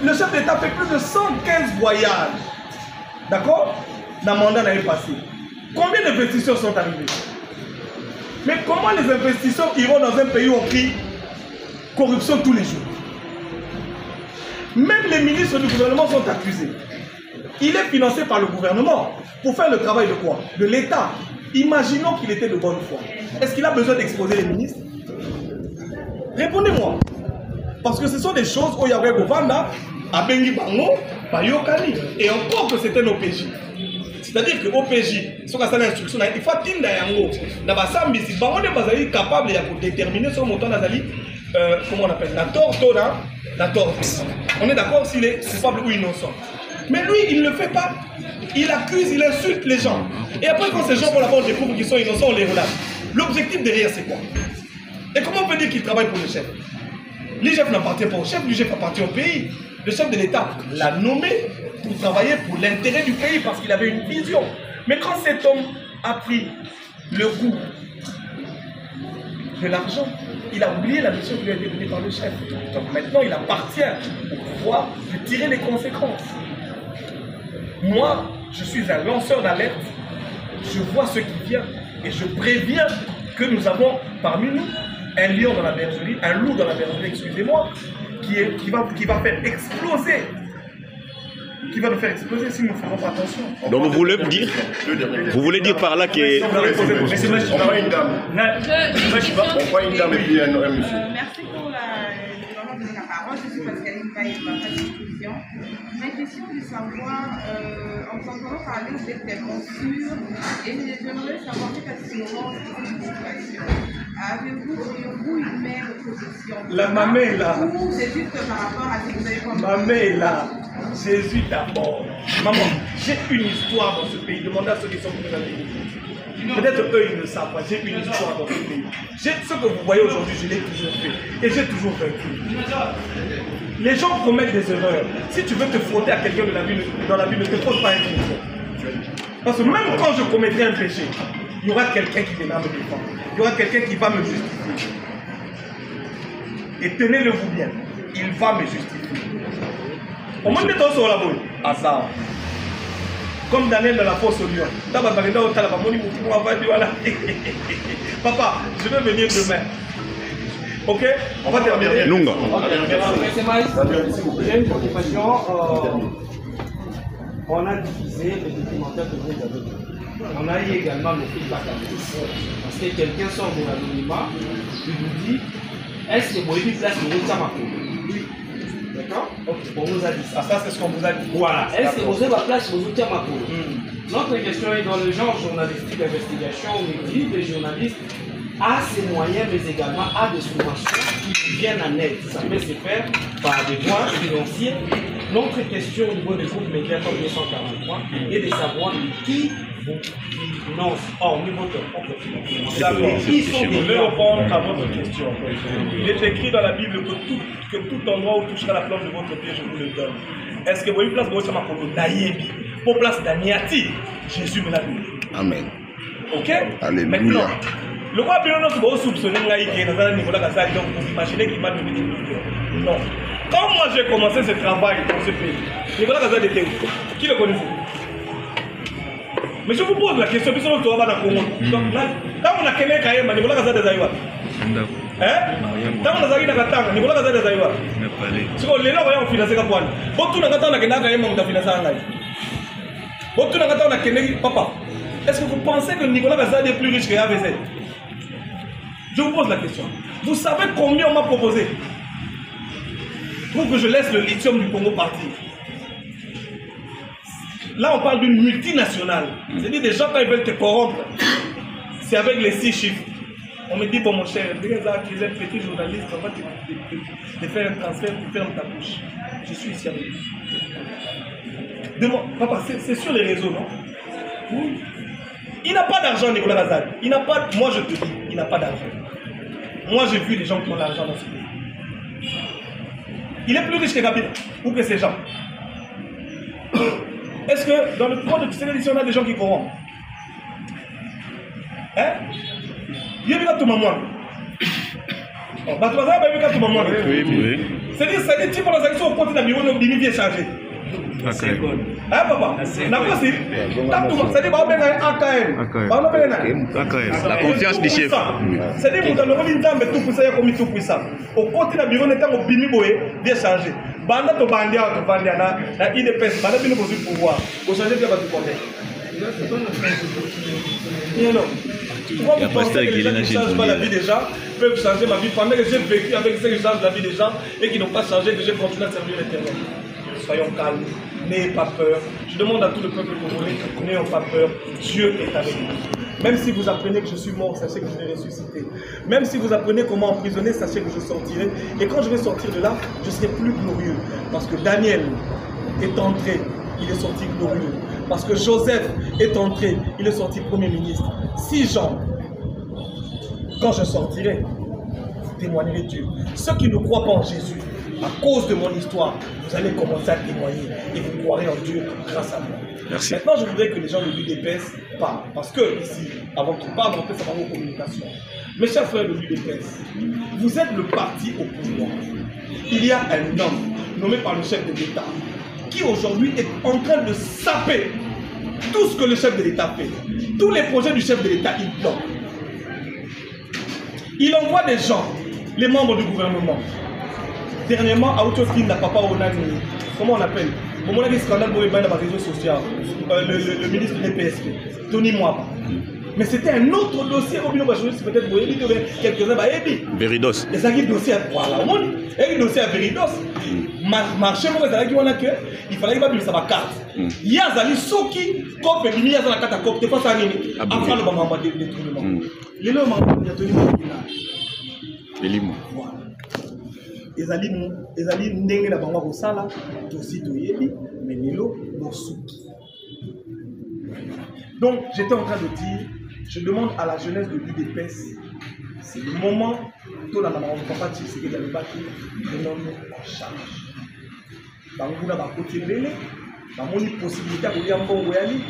Le chef d'État fait plus de 115 voyages. D'accord? Dans le mandat l'année passée. Combien d'investisseurs sont arrivés? Mais comment les investisseurs iront dans un pays où on crie corruption tous les jours? Même les ministres du gouvernement sont accusés. Il est financé par le gouvernement pour faire le travail de quoi? De l'État. Imaginons qu'il était de bonne foi. Est-ce qu'il a besoin d'exposer les ministres? Répondez-moi. Parce que ce sont des choses où il y avait Govanda, Abengi Bango, Bayokani. Et encore que c'était nos OPJ. C'est-à-dire que OPJ, si on a l'instruction, il faut atteindre Yango. Nabasambi, si Bango n'est pas capable de déterminer son montant d'Azali, comment on appelle, la tort, la tort. On est d'accord s'il est coupable ou innocent. Mais lui, il ne le fait pas. Il accuse, il insulte les gens. Et après, quand ces gens vont là-bas, on découvre qu'ils sont innocents, on les relâche. L'objectif derrière, c'est quoi? Et comment on peut dire qu'il travaille pour le chef? L'IGF n'appartient pas au chef, l'IGF appartient au pays. Le chef de l'État l'a nommé pour travailler pour l'intérêt du pays parce qu'il avait une vision. Mais quand cet homme a pris le goût de l'argent, il a oublié la mission qui lui a été donnée par le chef. Donc maintenant, il appartient au pouvoir de tirer les conséquences. Moi, je suis un lanceur d'alerte. Je vois ce qui vient et je préviens que nous avons parmi nous un lion dans la bergerie, un loup dans la bergerie, excusez-moi, qui va faire exploser qui va nous faire exploser si nous ne faisons pas attention. Donc vous voulez dire par là que... On prend une dame. On prend une dame et puis un monsieur. Merci pour la parole. Je suis Pascaline Païba, Constitution. Ma question est de savoir, en entendant parler des blessures, et j'aimerais savoir quelle assurance de situation. Avez-vous une même position? La maman est là. Ou c'est juste par rapport à ce que vous avez compris? Maman est là. Jésus d'abord. Maman, j'ai une histoire dans ce pays. Demandez à ceux qui sont venus dans l'église. Peut-être eux, ils ne savent pas. J'ai une histoire dans ce pays. Ce que vous voyez aujourd'hui, je l'ai toujours fait. Et j'ai toujours vaincu. Les gens commettent des erreurs. Si tu veux te frotter à quelqu'un dans la vie, ne te pose pas un question. Parce que même quand je commettrai un péché, il y aura quelqu'un qui viendra me défendre. Il y aura quelqu'un qui va me justifier. Et tenez-le-vous bien. Il va me justifier. Au moins de temps sur la boule. À ça. Comme Daniel dans la fosse au lion. Papa, je vais venir demain. Ok? On va terminer. Lunga. J'ai une préoccupation. On a diffusé le documentaire que vous avez dit. On a eu également le feedback à tous. Parce que quelqu'un sort de l'anonymat, il nous dit est-ce que vous avez place de votre d'accord? On vous a dit ça. Ça, c'est ce qu'on vous a dit. Voilà. Est-ce que vous avez la place de votre Notre question est dans le genre journalistique d'investigation. On dit que les journalistes a ses moyens, mais également a des subventions qui viennent en aide. Ça peut se faire par des voies financiers. Notre question au niveau des groupes médias comme 243 est de savoir qui vous finance hormis votre propre financement. D'accord. Je vais répondre à votre question. Il est écrit dans la Bible que tout endroit où touchera la plante de votre pied, je vous le donne. Est-ce que vous avez place de votre makolo naïbi pour place d'Aniati? Jésus me l'a dit. Amen. Ok? Alléluia. Maintenant, le roi Bélonos va soupçonner Nicolas Gazali, donc vous imaginez qu'il m'a donné une million. Non. Quand moi j'ai commencé ce travail dans ce pays, Nicolas Gazali était où? Qui le connaissait? Mais je vous pose la question, puisque nous sommes dans le Congo. Donc là, quand on a quelqu'un qui a Nicolas Gazali des Aïwa. Hein? Quand on a Nicolas Nicolas Gazali des Aïwa. Si on les a financé comme quoi? Beaucoup de gens qui ont financé en Aïe. Beaucoup de gens qui ont financé papa. Est-ce que vous pensez que Nicolas Gazali est plus riche que AVZ? Je vous pose la question. Vous savez combien on m'a proposé pour que je laisse le lithium du Congo partir? Là, on parle d'une multinationale. C'est-à-dire des gens, quand ils veulent te corrompre, c'est avec les 6 chiffres. On me dit, bon, mon cher, tu es un petit journaliste, on va te faire un transfert, tu fermes ta bouche. Je suis ici avec vous. Papa, c'est sur les réseaux, non? Oui. Il n'a pas d'argent, Nicolas Gazali. Il n'a pas, moi je te dis, il n'a pas d'argent. Moi j'ai vu des gens qui ont l'argent dans ce pays. Il est plus riche que Kabila ou que ces gens. Est-ce que dans le cours de Tshisekedi, on a des gens qui corrompent? Hein? Il y a tout le monde. Oui, oui. C'est-à-dire, tu peux la au côté d'un bureau, on vient changer. Hein, papa? La confiance du chef. C'est-à-dire que tout puissant, comme tout puissant. Au côté d'un bureau, on est en bimi boé, bien changé. Banda to bandia, to bandia na IDPS, banda bino pour pouvoir. Vous changez bien votre côté. Non. Pourquoi vous pensez que les gens qui ne changent pas la vie des gens peuvent changer ma vie pendant que j'ai vécu avec ceux qui changent la vie des gens et qui n'ont pas changé, que j'ai continué à servir l'Éternel? Soyons calmes, n'ayez pas peur. Je demande à tout le peuple congolais, n'ayons pas peur. Dieu est avec nous. Même si vous apprenez que je suis mort, sachez que je vais ressusciter. Même si vous apprenez comment emprisonner, sachez que je sortirai. Et quand je vais sortir de là, je serai plus glorieux. Parce que Daniel est entré, il est sorti glorieux. Parce que Joseph est entré, il est sorti Premier ministre. 6 gens, quand je sortirai, vous témoignerez Dieu. Ceux qui ne croient pas en Jésus, à cause de mon histoire, vous allez commencer à témoigner et vous croirez en Dieu grâce à moi. Merci. Maintenant, je voudrais que les gens de l'UDPS parlent. Parce que ici, avant qu'ils parlent, on peut savoir vos communications. Mes chers frères de l'UDPS, vous êtes le parti au pouvoir. Il y a un homme nommé par le chef de l'État qui aujourd'hui est en train de saper tout ce que le chef de l'État fait. Tous les projets du chef de l'État, il bloque. Il envoie des gens, les membres du gouvernement. Dernièrement, à Autoskin, la papa Onani, comment on appelle? on a des scandales pour les réseaux sociaux. Le ministre des PSP, Tony Mwaba. Mais c'était un autre dossier au milieu journaliste, peut-être vous avez dit quelques-uns. Veridos. Et ça qui est dossier à voilà, et le dossier à Veridos. Marché, il fallait que ça va carte. Il y a des gens qui copent, il y a des gens qui copent, pas ça après le moment de détournement. Les gens qui ont tenu les limons. Ezali ndenge na bango kosala tosi toyebi mais lelo bosuki. Donc j'étais en train de dire, je demande à la jeunesse de l'UDPS, c'est le moment tout la maman papa c'est que le bâti de nous en charge. Bango na ba côté belé, bango ni possibilité ko ya mbongo yali,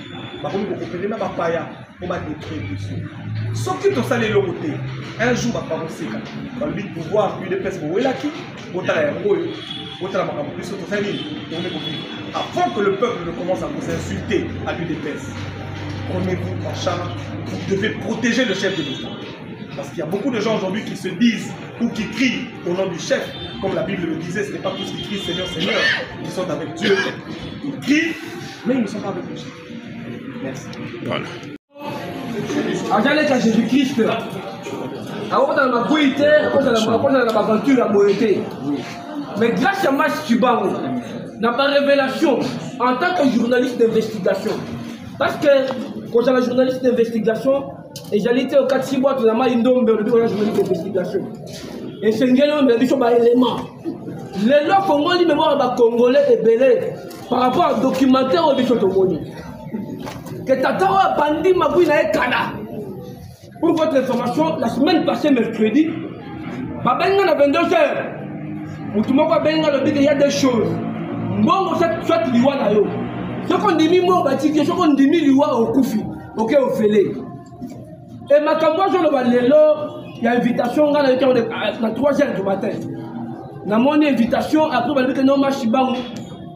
bango ko kopela na ba paya pour ba détruire tout. Sauf que tout ça les côté. Un jour va pas aussi quand dans le but pouvoir l'UDPS ko welaki, botala ya ngoyo, botala makambo plus tout ça ni, avant que le peuple ne commence à vous insulter à l'UDPS. Prenez-vous en charge, vous devez protéger le chef de l'État. Parce qu'il y a beaucoup de gens aujourd'hui qui se disent ou qui crient au nom du chef, comme la Bible le disait, ce n'est pas tous qui crient Seigneur, Seigneur, qui sont avec Dieu. Ils crient, mais ils ne sont pas avec le chef. Merci. Voilà. Avec Jésus-Christ, avant dans ma beauté, dans ma aventure à beauté. Mais grâce à Mas Chibango, dans ma révélation en tant que journaliste d'investigation, parce que quand j'étais journaliste d'investigation, et j'allais au 4-6 mois, tout le monde journaliste d'investigation. Et c'est un élément. Les lois congolais, mémoire congolais et belé par rapport au documentaire au Bichotomoni. Que Tatawa Bandi Mabouina et Kana. Pour votre information, la semaine passée, mercredi, Babenga à 22h. Moutoumoko Benga le dit qu'il y a des choses. Bon, soit liwa na yo. Ce qu'on dit mimo batiki, ce qu'on dit liwa au Koufi, ok au Félé. Et ma campagne, je le vois il y a invitation à 3h du matin. Dans mon invitation, après, je vais dire que non, je suis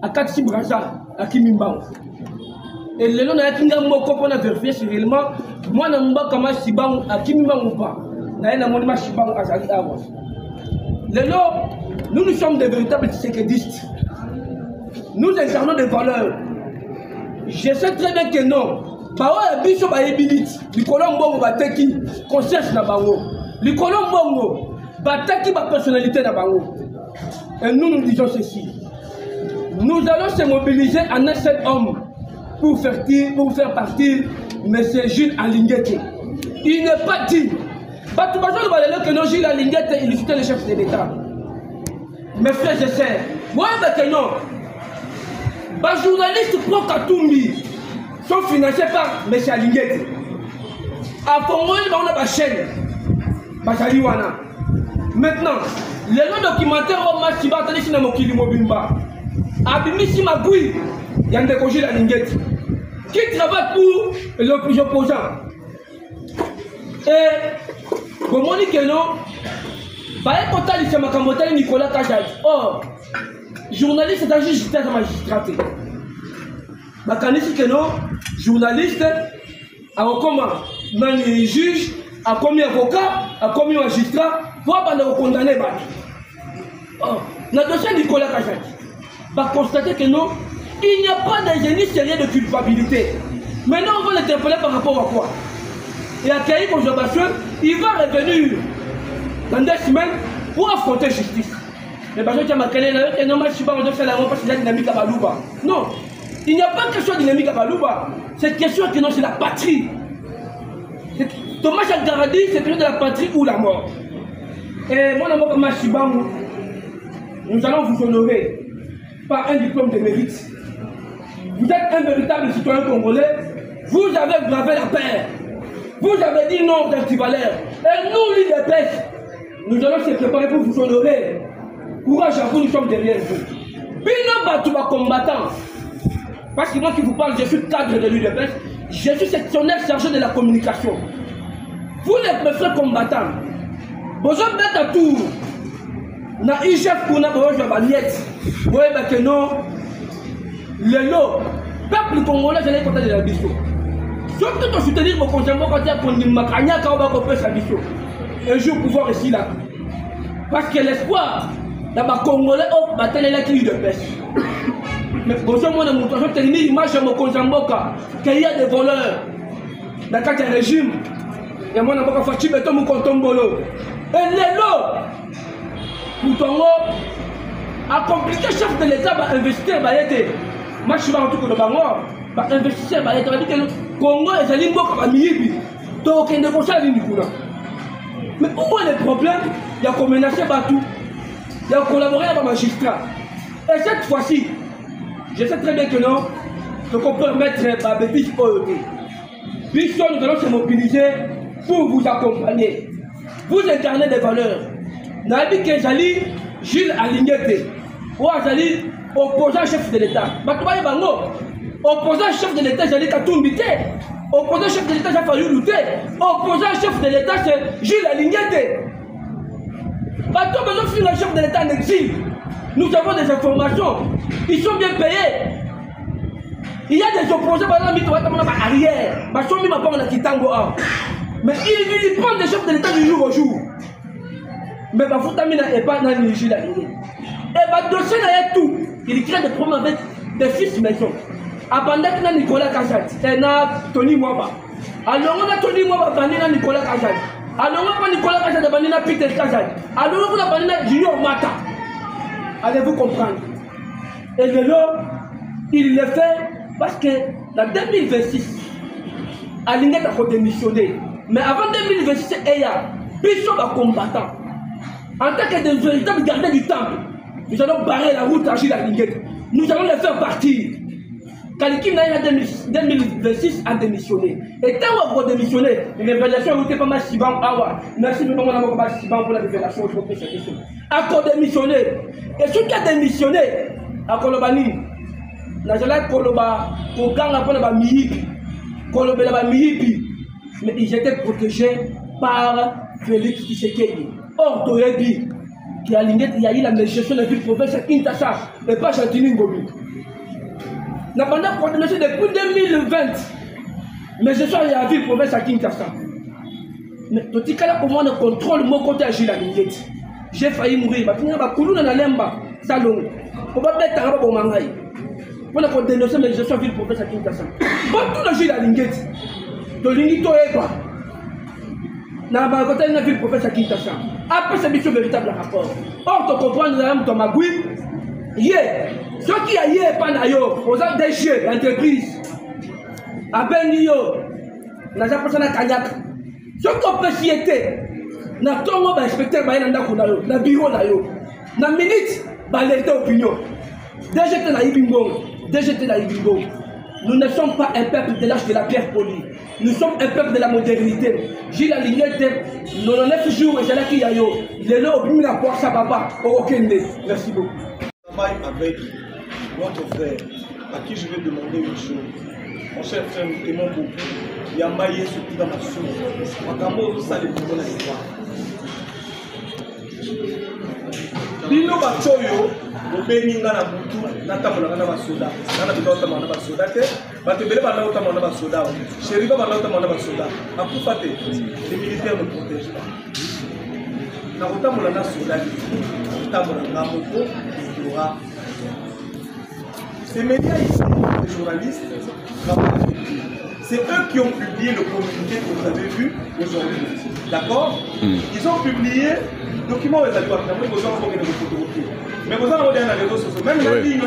à 4 Braza, à Kimimba. Et le long, on a vérifié si réellement, moi, je ne sais pas si à Kimimba ou pas. Le long, nous sommes des véritables sécrétistes. Nous incarnons des valeurs. Je sais très bien que non. Bawa biso ba ebility likolo mbongo bateki conscience na bango likolo mbongo bateki ba personnalité na bango. Et nous disons ceci, nous allons se mobiliser en un seul homme pour faire partir M. Jules Alinguete. Il n'est pas dit Batubajo le que non Jules Alinguete il était le chef de l'État. Mes frères et sœurs, moi que non ba journaliste pro Katumbi sont financés par M. Alinguete. À Congo, on a une chaîne. Maintenant, les documentaires au Machiba, c'est un Mokili Mobimba. Abimisi Magoui, il y a un décogé Alinguete qui travaille pour les opposants. Et, comme on dit que non, il y a Nicolas Kajaj. Or, journaliste, c'est un juge, c'est un magistrat. Bakanisi que non, journaliste, a comment les juges, a commis avocat, a commis magistrat, pour condamner. Dans le dossier Nicolas Kajak, va constater que non, il n'y a pas de génie sérieux de culpabilité. Maintenant, on va l'interpeller par rapport à quoi? Et à Kaï Conservation, il va revenir dans 2 semaines pour affronter justice. Mais parce que tu as marqué, non, je ne suis pas en train de faire la parce qu'il y a une dynamique à Balouba. Non. Il n'y a pas question dynamique à Balouba. C'est question que non, c'est la patrie. Thomas Algaradi, c'est question de la patrie ou la mort. Et mon amour comme Machibangu, nous allons vous honorer par un diplôme de mérite. Vous êtes un véritable citoyen congolais. Vous avez gravé la paix. Vous avez dit non aux antivaleurs. Et nous, l'UDPS, nous allons se préparer pour vous honorer. Courage à vous, nous sommes derrière vous. Bino Batouba combattant. Parce que moi qui vous parle, je suis cadre de l'UDPS, je suis sectionnaire chargé de la communication. Vous les frères combattants, vous êtes à tout. Na IGF pour nous, vous voyez que non, le lot, peuple congolais, je l'ai compté de la biso. Surtout pour soutenir vos conjoints quand il y a pour nous macagna quand on va couper sa biso. Un jour pouvoir ici là. Parce que l'espoir, dans ma congolais, on va télé la clé de pêche. Mais bonjour, moi, je vais terminer l'image de mon Konzamboka, qu'il y a des voleurs dans le régime. Il y a mon avocat Fachi Beto Moukontombolo. Et Lélo, Moutongo, a compliqué le chef de l'État va investir. Moi, je suis en tout cas de Bangor. Va investir. Va dire que le Congo est allé à Miyibi. Donc, il y a des conseils à l'Indikouna. Mais où est le problème? Il y a comménacé Batou. Il y a collaboré avec les magistrats. Et cette fois-ci, je sais très bien que non, ce qu'on peut mettre ma bêtise OET. Bichon, nous allons se mobiliser pour vous accompagner. Vous incarnez des valeurs. Nabi Kezali, Gilles Alignete. Ou Azali, opposant chef de l'État. Batoubaye Bango, opposant chef de l'État, Jali Katumbite. Opposant chef de l'État, Jafayu Louté. Opposant chef de l'État, c'est Gilles Alignete. Batou besoin de finir le chef de l'État en exil. Nous avons des informations. Ils sont bien payés. Il y a des opposants, par exemple, arrière. Mais ils prennent des chefs de l'État du jour au jour. Mais Bafoutamina n'est pas dans le Gilles Alignete. Et dossier n'a tout. Il crée des problèmes avec des fils maison. Abandonne na Nicolas Kazat. Et na Tony Mwaba. Alors on a Tony Mwaba bandé na Nicolas Kazat. Alors on a Nicolas Kazat bandé na Peter Kazat. Alors on a bandé na Junior Mata. Allez-vous comprendre? Et de là, il le fait parce que en 2026, Alignete a démissionné. Mais avant 2026, il y a Bishop à combattant. En tant que des véritables gardiens du temple, nous allons barrer la route à Gilles Alignete. Nous allons les faire partir. Kalikim Naïla 2026 a démissionné. Et tant qu'on a démissionné, les révélations ont été pas mal Siban Awa. Merci beaucoup pour la révélation. Je pose cette question. A démissionné. Et ceux qui ont démissionné, à Kolobani, Najala Koloba, Koganga Koloba Miyipi, Koloba Miyipi, mais ils étaient protégés par Félix Tshisekedi. Or, Toyebi, qui a ligné, il y a eu la gestion de la ville province à Kinshasa, et pas Chantini Ngobi. N'a pas protégé depuis 2020, mais je suis à la ville province à Kinshasa. Mais tout ce cas-là, comment on contrôle mon côté à Gilles Alignete? J'ai failli mourir. Je suis à Lemba, salon. Pour pas mettre un peu mangaï. Pour dénoncer mes gestions ville province à Kinshasa. Bon, tout le Gilles Alignete. De l'unité est pas. Dans la côté de la ville province à Kinshasa. Après, c'est bien véritable rapport. Or, tu comprends, nous avons ton magui. Hier, ceux qui a hier, pas d'ailleurs, aux gens des jeux, l'entreprise. À Benio, n'a pas passé à Kanyak. Ceux qui ont péchiété. Na tongo ba inspecteur ba yenda ko na yo na bureau na yo na minute ba l'été opinion DGT na ibingo. Nous ne sommes pas un peuple de l'âge de la pierre polie, nous sommes un peuple de la modernité. Gilles Alignete 99 jours et j'ai là qui y a yo les là obimi na pour ça papa au Kende. Merci beaucoup. Travaille avec notre frère à qui je vais demander une chose. Mon cher frère, nous t'aimons beaucoup. Il y a maillé surtout dans ma source. Makambo, ça les pour la histoire. Bino Bachoyo, au Beninga na Boutou, Natamola na Basoda, Natamola na Basoda, Batebele Banauta na Basoda, Chériba Banauta na Basoda. À Poufate, les militaires ne protègent pas. Narotamola na Soda, Narotamola na Moko, Dora. Ces médias ici, les journalistes, c'est eux qui ont publié le communiqué que vous avez vu aujourd'hui. D'accord? Ils ont publié le document où ils avaient photographié. Mais vous avez regardé dans les réseaux sociaux, même la ligne,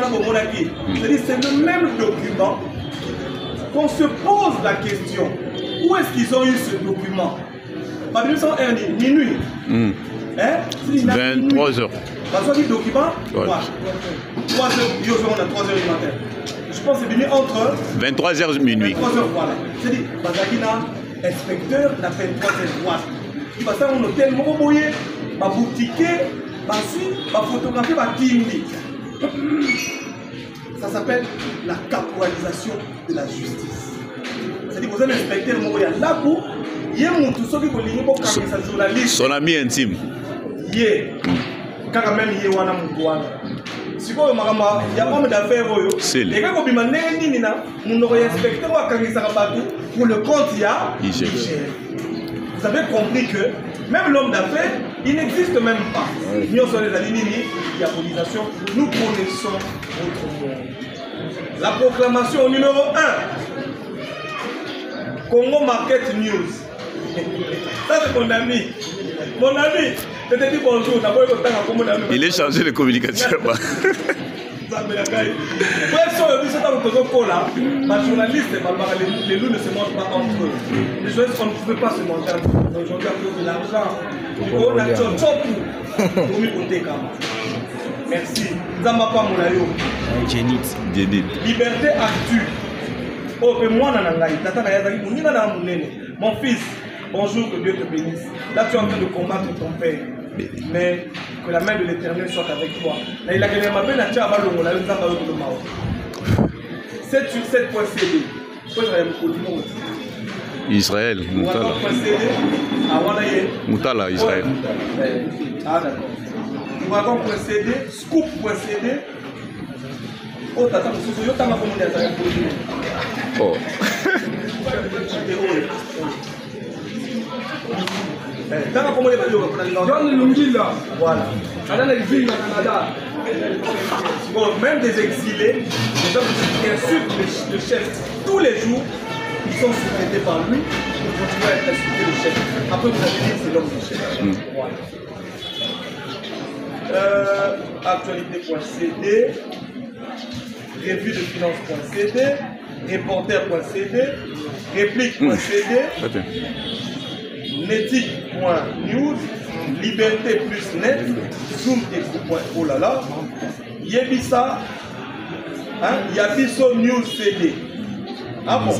c'est le même document qu'on se pose la question. Où est-ce qu'ils ont eu ce document? Par exemple, minuit. 23 heures. Parce que le document, 3 heures, on a 3 heures du matin. Je pense que c'est venu entre 23h minuit. 23h, voilà. C'est-à-dire, Bazagina, inspecteur, n'a fait 3h droite. Il va faire un hôtel, Moboboye, va boutiquer, va suivre, va photographier, va timber. Ça s'appelle la caporalisation de la justice. C'est-à-dire, vous avez un inspecteur, Moboya, là pour, il y a mon tout ce qui est pour sa journaliste. Son ami intime. Yeah. Quand même, il y a un homme. Si vous avez un homme d'affaires, les gars, vous avez inspecté pour le compte IGF. Vous avez compris que même l'homme d'affaires, il n'existe même pas. Nous sommes les alignés, diabolisation, nous connaissons votre monde. La proclamation numéro 1. Congo Market News. Ça c'est mon ami. Mon ami, je te dis bonjour. Il est chargé de communication. Les loups ne se mangent pas entre eux. Les journalistes, on ne pouvait pas se manger entre eux. Aujourd'hui, à cause de l'argent, on a merci. Zambapa Moulayo. Liberté Actu. Oh, mais moi, mon fils, bonjour, que Dieu te bénisse. Là, tu es en train de combattre ton père. Mais que la main de l'Éternel soit avec toi. 7sur7.cd. Israël, Moutala. Moutala, Israël. Ah, d'accord. Dragon.cd, Scoop.cd. Oh, t'as Oh. John Lungila. Voilà. Canada. Bon, même des exilés, des gens qui insultent le chef tous les jours, ils sont sous-traités par lui pour continuer à insulter le chef. Après, vous allez dire c'est l'homme du chef. Voilà. Actualité.cd, revue de finance.cd, reporter.cd, réplique.cd, netic.news, liberté plus net, zoom oh là là, Yebisa, hein, Yabiso News CD. Ah bon?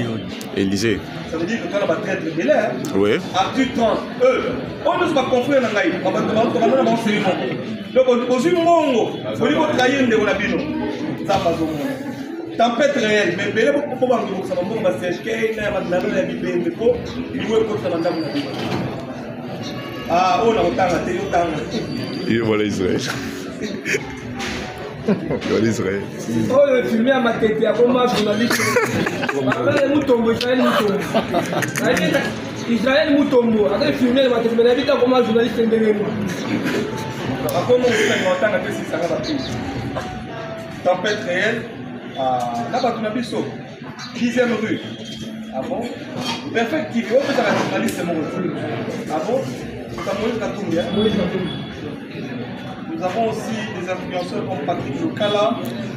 Élysée. Ça veut dire que quand on va traiter le délai, hein? Oui. Actu 30, on ne se va confondre dans l'aïe. On va se donc, aux yeux mongo, au niveau de l'aïe, on a bino. Ça va au monde. Tempête réelle, mais belle pour moi, ça va me passer. Je n'ai pas de la vie, mais il faut que ça va. Ah, on a autant à télé, autant. Et voilà Israël. Voilà Israël. Oh, le film à ma tête, il y a comment journaliste. Israël Moutombo, Israël Moutombo. Israël Moutombo. Après, le film à ma tête, mais la vie, comment journaliste est devenu. Comment on fait autant à télé, ça va plus. Tempête réelle. Là, tu as vu ça. 10e rue. Ah bon? Perfect TV. On peut faire la journaliste, c'est mon retour. Ah bon? Nous avons aussi des influenceurs comme Patrick Lokala,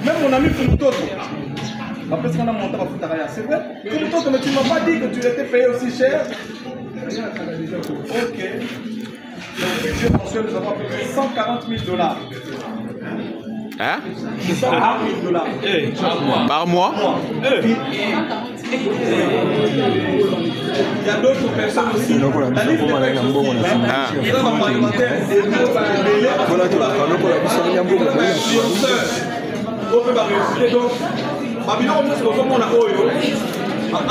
même mon ami Kumutoto. Après ce qu'on a monté à Futaraya, c'est vrai? Kumutoto, mais tu ne m'as pas dit que tu étais payé aussi cher? Ok. Donc, budget mensuel, nous avons à peu près 140 000 $. Hein? 140 000 $. Par mois? Il y a d'autres personnes aussi. La liste des personnes aussi. Il y a un parlementaire et d'autres donc, Babylon, on a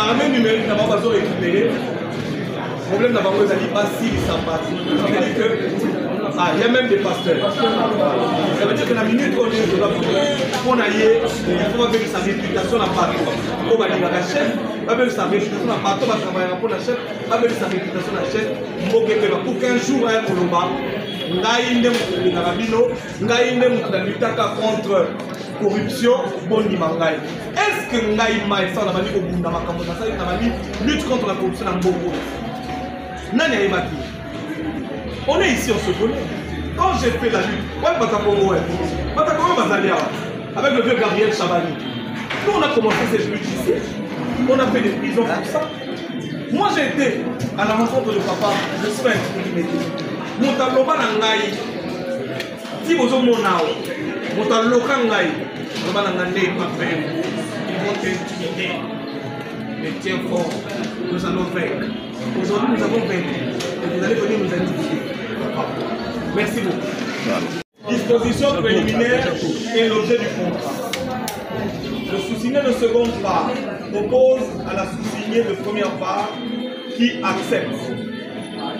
armée numérique, on va récupérer. Le problème d'abord, c'est qu'il pas si sympathique. Ça veut dire que il y a même des pasteurs. Ça veut dire que la minute où on est de la on a il faut avoir sa réputation à partout. On va dire la chef, avec sa réputation à partout, on va travailler pour la chef, avec sa réputation à chef, pour qu'un jour à un Colomba, Ngaïne contre corruption, bon Nimangaï. Est-ce que Ngaïma est ça, on a dit au bout de la lutte contre la corruption dans Bongo? On est ici, on se connaît. Quand j'ai fait la lutte, avec le vieux Gabriel Chabani, nous on a commencé ces luttes ici. On a fait des prisons pour ça. Moi j'ai été à la rencontre de papa, je suis mon tableau Banangaï. Si vous avez mon âge, mon tableau Kangaï, le Banangaï, ils vont t'intimider. Mais tiens fort, nous allons vaincre. Aujourd'hui, nous avons vaincu. Et vous allez venir nous intimider. Merci beaucoup. Disposition préliminaire est l'objet du contrat. Le sous-signé de seconde part propose à la sous-signée de première part qui accepte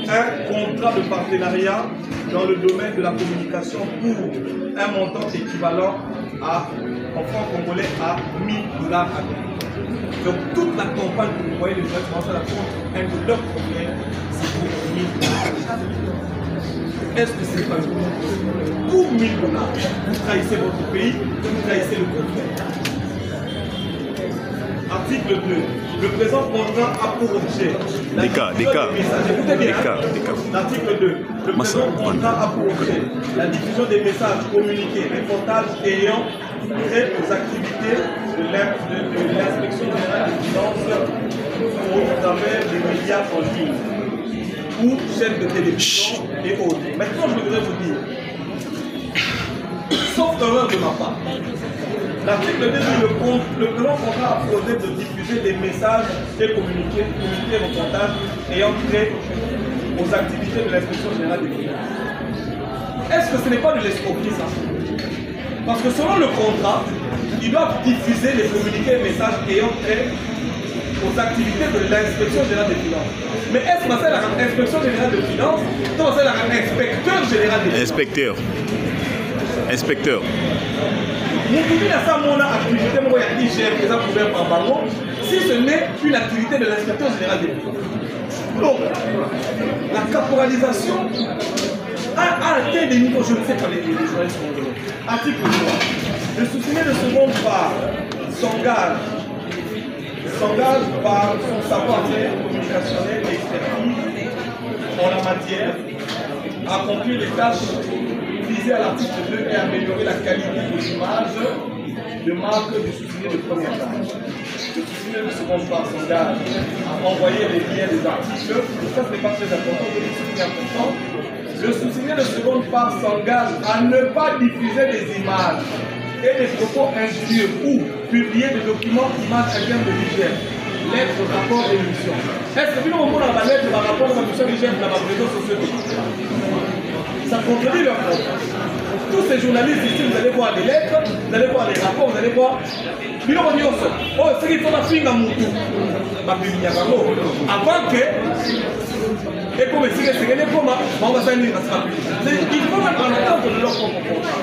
un contrat de partenariat dans le domaine de la communication pour un montant équivalent à, en francs congolais à 1 000 $ américains. Donc toute la campagne que vous voyez, les gens commencent à la compte, un de leurs problèmes, c'est pour 1 000 $. Est-ce que ce n'est pas le bon? Pour 1 000 $, vous trahissez votre pays, vous trahissez le conflit. Article 2. Le présent contrat a pour objet Des cas. L'article 2. Le présent contrat a pour objet la diffusion des messages, communiqués, reportages ayant trait aux activités de l'inspection générale des finances au travers des médias en ligne ou chaînes de télévision et autres. Maintenant, je voudrais vous dire, sauf erreur de ma part, l'article 2 dit le présent contrat a pour objet de diffuser des messages et communiqués reportages ayant trait aux activités de l'inspection générale des finances. Est-ce que ce n'est pas de l'escroquerie, ça? Parce que selon le contrat, ils doivent diffuser les communiqués et messages ayant trait aux activités de l'inspection générale des finances. Mais est-ce que c'est l'inspection générale des finances ou c'est l'inspecteur général des finances? Inspecteur. Nous à ça, mon activité, moi, il y a 10 GM qui sont couverts par ballon, si ce n'est une activité de l'inspecteur général des finances. Donc, la caporalisation a atteint des niveaux, je ne sais pas les journalistes congolais. Article 3. Le soutien de seconde part s'engage par son savoir-faire communicationnel et expertise en la matière à accomplir les tâches visées à l'article 2 et améliorer la qualité des images de marque du soutien de première tâche. Le soutien de seconde part s'engage à envoyer les liens des articles. Ça, ce n'est pas très important, mais c'est important. Le soutien de seconde part s'engage à ne pas diffuser des images et des propos injurieux ou publier des documents images internes de l'hygiène, lettres, rapports et émissions. Est-ce que nous avons la lettre par rapport à la mission d'hygiène dans les réseaux sociaux? Ça contredit leur propre. Tous ces journalistes ici, vous allez voir des lettres, vous allez voir des rapports, vous allez voir. Oh, c'est qu'il faut la fin à mon tour. Avant que. Et pour me dire que c'est qu'il faut même en entendre de leur propre contrat.